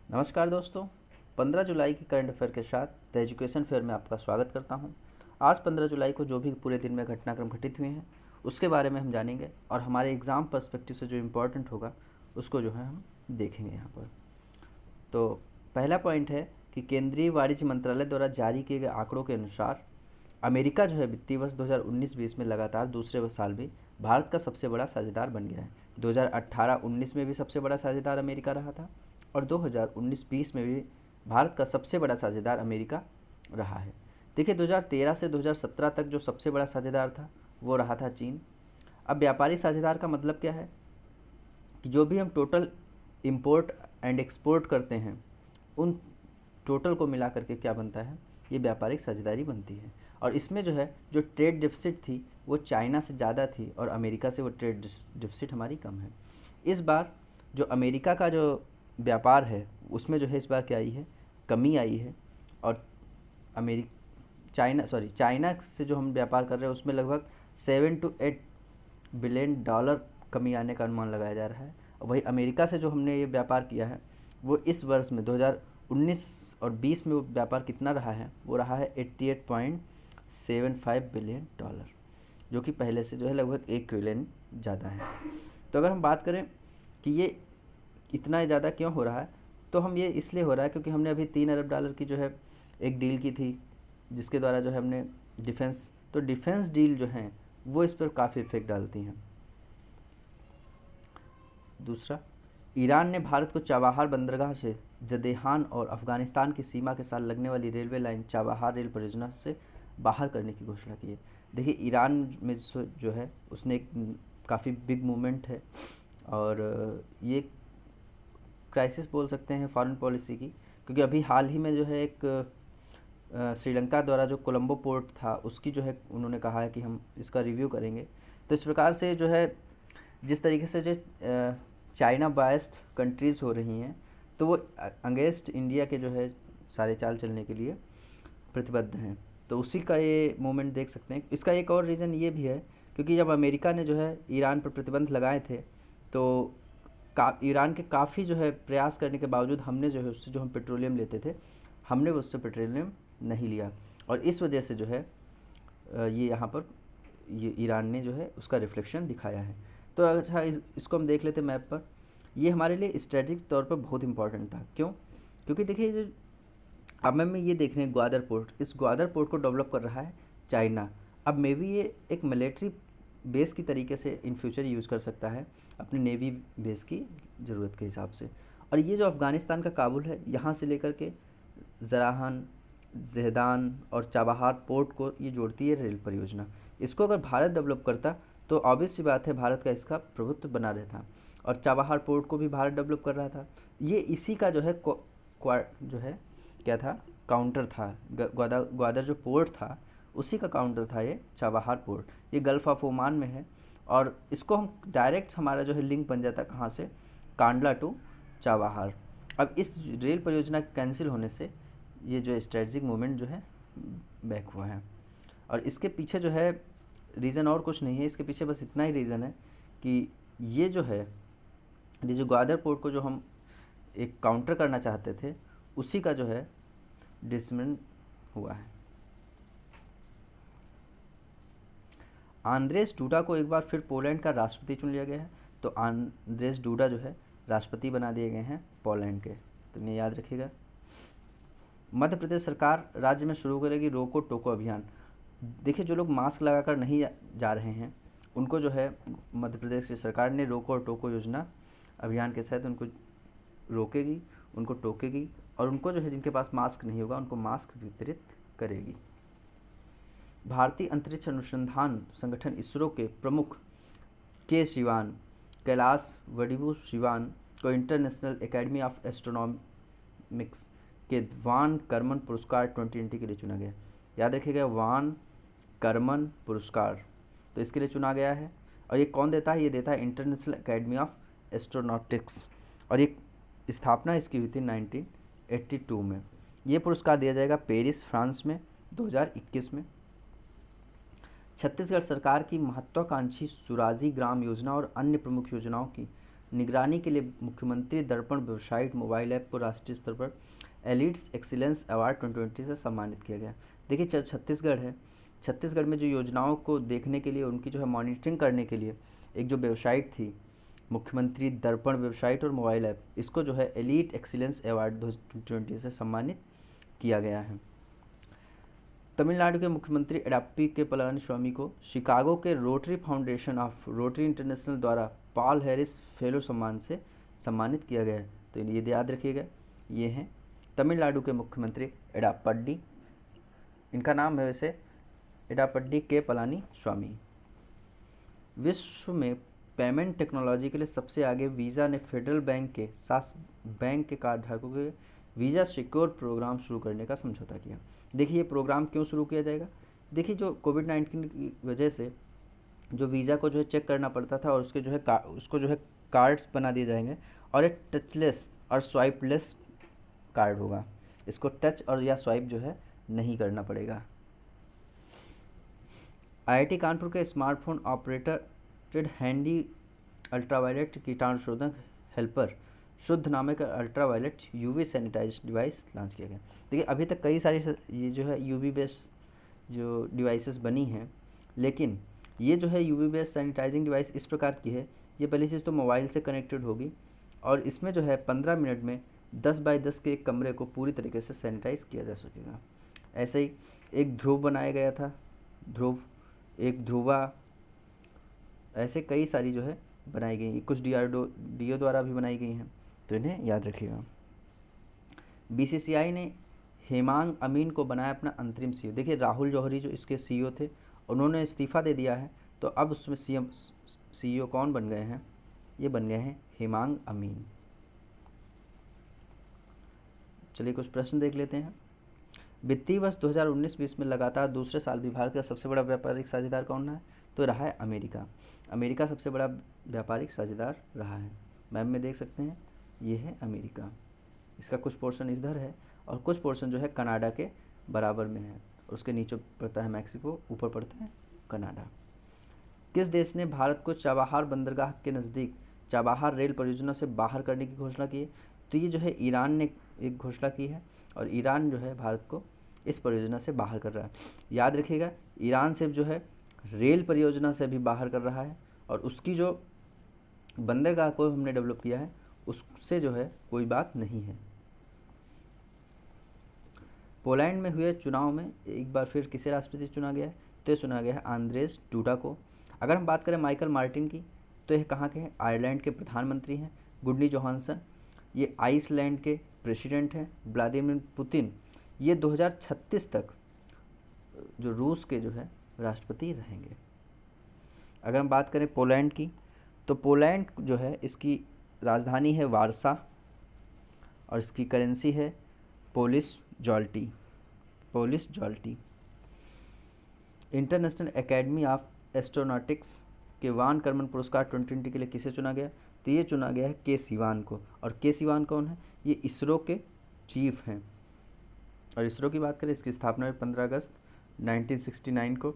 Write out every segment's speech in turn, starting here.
नमस्कार दोस्तों। 15 जुलाई की करंट अफेयर के साथ द एजुकेशन फेयर में आपका स्वागत करता हूं। आज 15 जुलाई को जो भी पूरे दिन में घटनाक्रम घटित हुए हैं उसके बारे में हम जानेंगे और हमारे एग्ज़ाम पर्सपेक्टिव से जो इम्पोर्टेंट होगा उसको जो है हम देखेंगे यहाँ पर। तो पहला पॉइंट है कि केंद्रीय वाणिज्य मंत्रालय द्वारा जारी किए गए आंकड़ों के अनुसार अमेरिका जो है वित्तीय वर्ष 2019-20 में लगातार दूसरे साल भी भारत का सबसे बड़ा साझेदार बन गया है। 2018-19 में भी सबसे बड़ा साझेदार अमेरिका रहा था और 2019-20 में भी भारत का सबसे बड़ा साझेदार अमेरिका रहा है। देखिए 2013 से 2017 तक जो सबसे बड़ा साझेदार था वो रहा था चीन। अब व्यापारिक साझेदार का मतलब क्या है कि जो भी हम टोटल इंपोर्ट एंड एक्सपोर्ट करते हैं उन टोटल को मिला करके क्या बनता है, ये व्यापारिक साझेदारी बनती है। और इसमें जो है जो ट्रेड डिफिसिट थी वो चाइना से ज़्यादा थी और अमेरिका से वो ट्रेड डिफिसिट हमारी कम है। इस बार जो अमेरिका का जो व्यापार है उसमें जो है इस बार क्या आई है, कमी आई है। और अमेरिक चाइना से जो हम व्यापार कर रहे हैं उसमें लगभग 7 to 8 बिलियन डॉलर कमी आने का अनुमान लगाया जा रहा है। और वही अमेरिका से जो हमने ये व्यापार किया है वो इस वर्ष में 2019 और 20 में वो व्यापार कितना रहा है, वो रहा है 88.75 बिलियन डॉलर, जो कि पहले से जो है लगभग 1 ट्रिलियन ज़्यादा है। तो अगर हम बात करें कि ये इतना ज़्यादा क्यों हो रहा है, तो हम ये इसलिए हो रहा है क्योंकि हमने अभी 3 अरब डॉलर की जो है एक डील की थी जिसके द्वारा जो है हमने डिफेंस डील जो हैं वो इस पर काफ़ी इफेक्ट डालती हैं। दूसरा, ईरान ने भारत को चाबहार बंदरगाह से जदेहान और अफगानिस्तान की सीमा के साथ लगने वाली रेलवे लाइन चाबहार रेल परियोजना से बाहर करने की घोषणा की है। देखिए ईरान में जो है उसने एक काफ़ी बिग मूवमेंट है और ये क्राइसिस बोल सकते हैं फॉरेन पॉलिसी की, क्योंकि अभी हाल ही में जो है एक श्रीलंका द्वारा जो कोलंबो पोर्ट था उसकी जो है उन्होंने कहा है कि हम इसका रिव्यू करेंगे। तो इस प्रकार से जो है जिस तरीके से जो चाइना बायस्ड कंट्रीज़ हो रही हैं तो वो अगेंस्ट इंडिया के जो है सारे चाल चलने के लिए प्रतिबद्ध हैं। तो उसी का ये मूवमेंट देख सकते हैं। इसका एक और रीज़न ये भी है क्योंकि जब अमेरिका ने जो है ईरान पर प्रतिबंध लगाए थे तो ईरान के काफ़ी जो है प्रयास करने के बावजूद हमने जो है उससे जो हम पेट्रोलियम लेते थे हमने उससे पेट्रोलियम नहीं लिया और इस वजह से जो है ये यहाँ पर ये ईरान ने जो है उसका रिफ्लेक्शन दिखाया है। तो अच्छा इसको हम देख लेते मैप पर। ये हमारे लिए स्ट्रेटजिक तौर पर बहुत इंपॉर्टेंट था। क्यों? क्योंकि देखिए जो अब मैं ये देख रहे हैं ग्वादर पोर्ट, इस ग्वादर पोर्ट को डेवलप कर रहा है चाइना। अब मे बी ये एक मिलिट्री बेस की तरीके से इन फ्यूचर यूज़ कर सकता है अपनी नेवी बेस की ज़रूरत के हिसाब से। और ये जो अफ़गानिस्तान का काबुल है यहाँ से लेकर के ज़राहन, जहदान और चाबहार पोर्ट को ये जोड़ती है रेल परियोजना। इसको अगर भारत डेवलप करता तो ऑब्वियस सी बात है भारत का इसका प्रभुत्व बना रहता। और चाबहार पोर्ट को भी भारत डेवलप कर रहा था। ये इसी का जो है जो है क्या था, काउंटर था। ग्वादर जो पोर्ट था उसी का काउंटर था ये चाबहार पोर्ट। ये गल्फ़ ऑफ ओमान में है और इसको हम डायरेक्ट हमारा जो है लिंक बन जाता कहाँ से, कांडला टू चाबहार। अब इस रेल परियोजना कैंसिल होने से ये जो स्ट्रेटजिक मूवमेंट जो है बैक हुआ है। और इसके पीछे जो है रीज़न और कुछ नहीं है, इसके पीछे बस इतना ही रीज़न है कि ये जो है ये जो ग्वादर पोर्ट को जो हम एक काउंटर करना चाहते थे उसी का जो है डिसमेंट हुआ है। आंद्रेस डूडा को एक बार फिर पोलैंड का राष्ट्रपति चुन लिया गया है। तो आंद्रेस डूडा जो है राष्ट्रपति बना दिए गए हैं पोलैंड के, तो इन्हें याद रखिएगा। मध्य प्रदेश सरकार राज्य में शुरू करेगी रोको टोको अभियान। देखिए जो लोग मास्क लगाकर नहीं जा रहे हैं उनको जो है मध्य प्रदेश की सरकार ने रोको और टोको योजना अभियान के तहत उनको रोकेगी, उनको टोकेगी और उनको जो है जिनके पास मास्क नहीं होगा उनको मास्क वितरित करेगी। भारतीय अंतरिक्ष अनुसंधान संगठन इसरो के प्रमुख के शिवान, कैलाश वडिवू शिवान को इंटरनेशनल एकेडमी ऑफ एस्ट्रोनॉमिक्स के वान करमन पुरस्कार 2020 के लिए चुना गया। याद रखिएगा वान करमन पुरस्कार, तो इसके लिए चुना गया है। और ये कौन देता है? ये देता है इंटरनेशनल एकेडमी ऑफ एस्ट्रोनॉटिक्स और ये स्थापना इसकी हुई थी 1982 में। ये पुरस्कार दिया जाएगा पेरिस फ्रांस में 2021 में। छत्तीसगढ़ सरकार की महत्वाकांक्षी सुराजी ग्राम योजना और अन्य प्रमुख योजनाओं की निगरानी के लिए मुख्यमंत्री दर्पण वेबसाइट मोबाइल ऐप को राष्ट्रीय स्तर पर एलिट्स एक्सीलेंस अवार्ड 2020 से सम्मानित किया गया। देखिए छत्तीसगढ़ है, छत्तीसगढ़ में जो योजनाओं को देखने के लिए, उनकी जो है मॉनिटरिंग करने के लिए एक जो वेबसाइट थी मुख्यमंत्री दर्पण वेबसाइट और मोबाइल ऐप, इसको जो है एलीट एक्सीलेंस अवार्ड 2020 से सम्मानित किया गया है। तमिलनाडु के मुख्यमंत्री एडप्पी के पलानीस्वामी को शिकागो के rotary foundation of rotary international द्वारा पॉल हैरिस फेलो सम्मान से सम्मानित किया गया है। तो ये याद रखिएगा, ये हैं तमिलनाडु के मुख्यमंत्री एडापड्डी, इनका नाम है वैसे एडापड्डी के पलानीस्वामी। विश्व में पेमेंट टेक्नोलॉजी के लिए सबसे आगे वीज़ा ने फेडरल बैंक के साथ बैंक के कार्डधारकों के वीज़ा सिक्योर प्रोग्राम शुरू करने का समझौता किया। देखिए ये प्रोग्राम क्यों शुरू किया जाएगा? देखिए जो कोविड-19 की वजह से जो वीज़ा को जो है चेक करना पड़ता था, और उसके जो है उसको जो है कार्ड्स बना दिए जाएंगे, और एक टचलेस और स्वाइपलेस कार्ड होगा। इसको टच और या स्वाइप जो है नहीं करना पड़ेगा। आईआईटी कानपुर के स्मार्टफोन ऑपरेटेड हैंडी अल्ट्रावायलेट कीटाणुशोधक हेल्पर शुद्ध नामक ultraviolet UV sanitise device launch किया गया। देखिए अभी तक कई सारी ये जो है यूवी बेस्ड जो डिवाइसेस बनी हैं, लेकिन ये जो है यूवी बेस्ड सैनिटाइजिंग डिवाइस इस प्रकार की है, ये पहली चीज़ तो मोबाइल से कनेक्टेड होगी, और इसमें जो है 15 मिनट में 10 बाई 10 के एक कमरे को पूरी तरीके से सैनिटाइज किया जा सकेगा। ऐसे ही एक ध्रुव बनाया गया था, ध्रुव, एक ध्रुवा, ऐसे कई सारी जो है बनाई गई, कुछ डीओ द्वारा भी बनाई गई हैं, तो इन्हें याद रखिएगा। बीसीसीआई ने हेमांग अमीन को बनाया अपना अंतरिम सीईओ। देखिए राहुल जौहरी जो इसके सीईओ थे, उन्होंने इस्तीफ़ा दे दिया है, तो अब उसमें सीईओ कौन बन गए हैं? ये बन गए हैं हेमांग अमीन। चलिए कुछ प्रश्न देख लेते हैं। वित्तीय वर्ष 2019-20 में लगातार दूसरे साल भी भारत का सबसे बड़ा व्यापारिक साझेदार कौन है? तो रहा है अमेरिका। अमेरिका सबसे बड़ा व्यापारिक साझेदार रहा है। मैप में देख सकते हैं, ये है अमेरिका। इसका कुछ पोर्शन इधर है और कुछ पोर्शन जो है कनाडा के बराबर में है, और उसके नीचे पड़ता है मैक्सिको, ऊपर पड़ता है कनाडा। किस देश ने भारत को चाबहार बंदरगाह के नज़दीक चाबहार रेल परियोजना से बाहर करने की घोषणा की है? तो ये जो है ईरान ने एक घोषणा की है, और ईरान जो है भारत को इस परियोजना से बाहर कर रहा है। याद रखिएगा, ईरान सिर्फ जो है रेल परियोजना से भी बाहर कर रहा है, और उसकी जो बंदरगाह को हमने डेवलप किया है उससे जो है कोई बात नहीं है। पोलैंड में हुए चुनाव में एक बार फिर किसे राष्ट्रपति चुना गया है? तो ये चुना गया है आंद्रेस डूडा को। अगर हम बात करें माइकल मार्टिन की, तो यह कहाँ के हैं? आयरलैंड के प्रधानमंत्री हैं। गुडनी जोहानसन, ये आइसलैंड के प्रेसिडेंट हैं। व्लादिमीर पुतिन, ये 2036 तक जो रूस के जो है राष्ट्रपति रहेंगे। अगर हम बात करें पोलैंड की, तो पोलैंड जो है इसकी राजधानी है वारसा, और इसकी करेंसी है Polish zloty. International academy of astronautics के वान कर्मन पुरस्कार 2020 के लिए किसे चुना गया? तो ये चुना गया है के सिवान को। और के सिवान कौन है? ये इसरो के चीफ हैं। और इसरो की बात करें, इसकी स्थापना हुई 15 अगस्त 1969 को।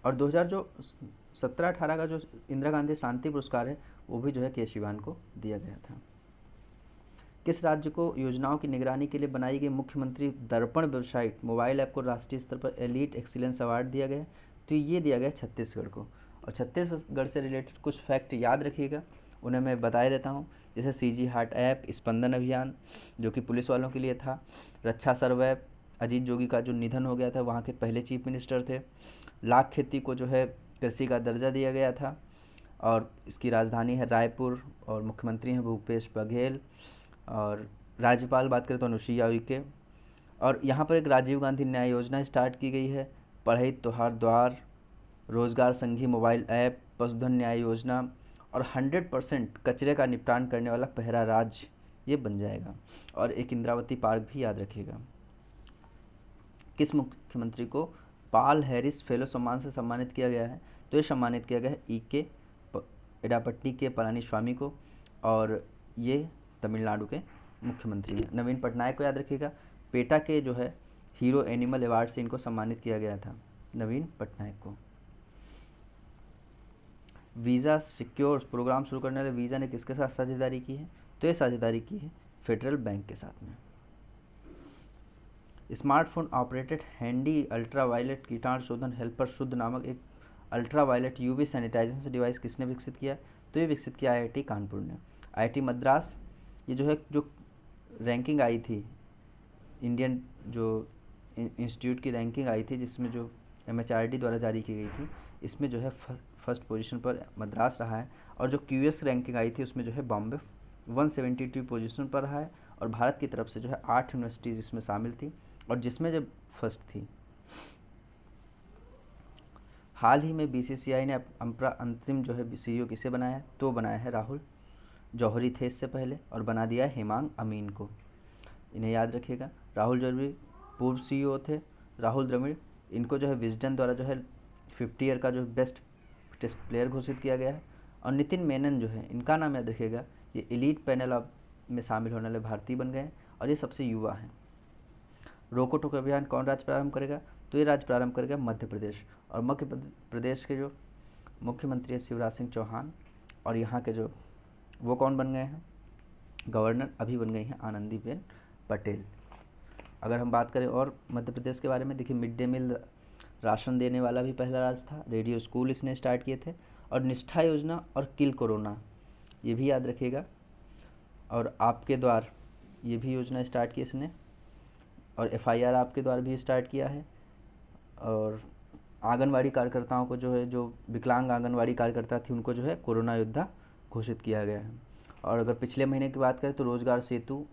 और 2017-18 का जो इंदिरा गांधी शांति पुरस्कार है, वो भी जो है के सिवान को दिया गया था। किस राज्य को योजनाओं की निगरानी के लिए बनाई गई मुख्यमंत्री दर्पण वेबसाइट मोबाइल ऐप को राष्ट्रीय स्तर पर एलीट एक्सीलेंस अवार्ड दिया गया? तो ये दिया गया छत्तीसगढ़ को। और छत्तीसगढ़ से रिलेटेड कुछ फैक्ट याद रखिएगा, उन्हें मैं बता देता हूँ। जैसे सीजी हार्ट ऐप, स्पंदन अभियान जो कि पुलिस वालों के लिए था, रक्षा सर्वे, अजीत जोगी का जो निधन हो गया था, वहाँ के पहले चीफ मिनिस्टर थे। लाख खेती को जो है कृषि का दर्जा दिया गया था, और इसकी राजधानी है रायपुर, और मुख्यमंत्री हैं भूपेश बघेल, और राज्यपाल बात करें तो अनुसुईया उइके। और यहाँ पर एक राजीव गांधी न्याय योजना स्टार्ट की गई है, पढ़ई तोहार द्वार, रोजगार संघी मोबाइल ऐप, पशुधन न्याय योजना, और 100% कचरे का निपटान करने वाला पहला राज्य ये बन जाएगा। और एक इंद्रावती पार्क भी याद रखिएगा। किस मुख्यमंत्री को पॉल हैरिस फेलो सम्मान से सम्मानित किया गया है? तो ये सम्मानित किया गया है ई.के. एडापट्टी के पलानीस्वामी को, और ये तमिलनाडु के मुख्यमंत्री हैं। नवीन पटनायक को याद रखिएगा, पेटा के जो है हीरो एनिमल अवार्ड से इनको सम्मानित किया गया था, नवीन पटनायक को। वीज़ा सिक्योर प्रोग्राम शुरू करने वाले वीज़ा ने किसके साथ साझेदारी की है? तो ये साझेदारी की है फेडरल बैंक के साथ में। स्मार्टफोन ऑपरेटेड हैंडी अल्ट्रावायलेट कीटाणु शोधन हेल्पर शुद्ध नामक एक अल्ट्रावायलेट यूवी सैनिटाइजेशन डिवाइस किसने विकसित किया? तो ये विकसित किया आईआईटी कानपुर ने। आईआईटी मद्रास, ये जो है जो रैंकिंग आई थी इंडियन जो इंस्टीट्यूट की रैंकिंग आई थी जिसमें जो एमएचआरडी द्वारा जारी की गई थी, इसमें जो है फर्स्ट पोजीशन पर मद्रास रहा है। और जो क्यूएस रैंकिंग आई थी उसमें जो है बॉम्बे 172 पोजीशन पर रहा है। और भारत की तरफ से जो है 8 यूनिवर्सिटीज़ इसमें शामिल थी और जिसमें जब फर्स्ट थी। हाल ही में बीसीसीआई ने अंतरिम जो है सीईओ किसे बनाया है? तो बनाया है राहुल जौहरी थे इससे पहले, और बना दिया है हेमांग अमीन को। इन्हें याद रखिएगा। राहुल जौहरी पूर्व सीईओ थे। राहुल द्रविड़, इनको जो है विजडन द्वारा जो है 50 ईयर का जो बेस्ट टेस्ट प्लेयर घोषित किया गया है। और नितिन मेनन जो है, इनका नाम याद रखिएगा, ये एलीट पैनल अब में शामिल होने वाले भारतीय बन गए हैं और ये सबसे युवा हैं। रोको टोको अभियान कौन राज्य प्रारंभ करेगा? तो ये राज्य प्रारंभ करेगा मध्य प्रदेश। और मध्य प्रदेश के जो मुख्यमंत्री है शिवराज सिंह चौहान, और यहाँ के जो वो कौन बन गए हैं गवर्नर, अभी बन गई हैं आनंदीबेन पटेल। अगर हम बात करें और मध्य प्रदेश के बारे में, देखिए मिड डे मील राशन देने वाला भी पहला राज्य था। रेडियो स्कूल इसने स्टार्ट किए थे। और निष्ठा योजना और किल कोरोना, ये भी याद रखिएगा। और आपके द्वार, ये भी योजना स्टार्ट की इसने। और एफआईआर आपके द्वार भी स्टार्ट किया है। और आंगनवाड़ी कार्यकर्ताओं को जो है, जो विकलांग आंगनवाड़ी कार्यकर्ता थी, उनको जो है कोरोना योद्धा घोषित किया गया है। और अगर पिछले महीने की बात करें तो रोजगार सेतु,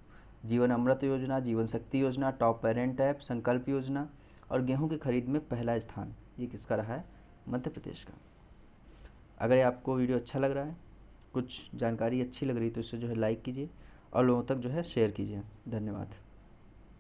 जीवन अमृत योजना, जीवन शक्ति योजना, टॉप पेरेंट ऐप, संकल्प योजना और गेहूं की खरीद में पहला स्थान, ये किसका रहा है? मध्य प्रदेश का। अगर ये आपको वीडियो अच्छा लग रहा है, कुछ जानकारी अच्छी लग रही, तो इसे जो है लाइक कीजिए और लोगों तक जो है शेयर कीजिए। धन्यवाद।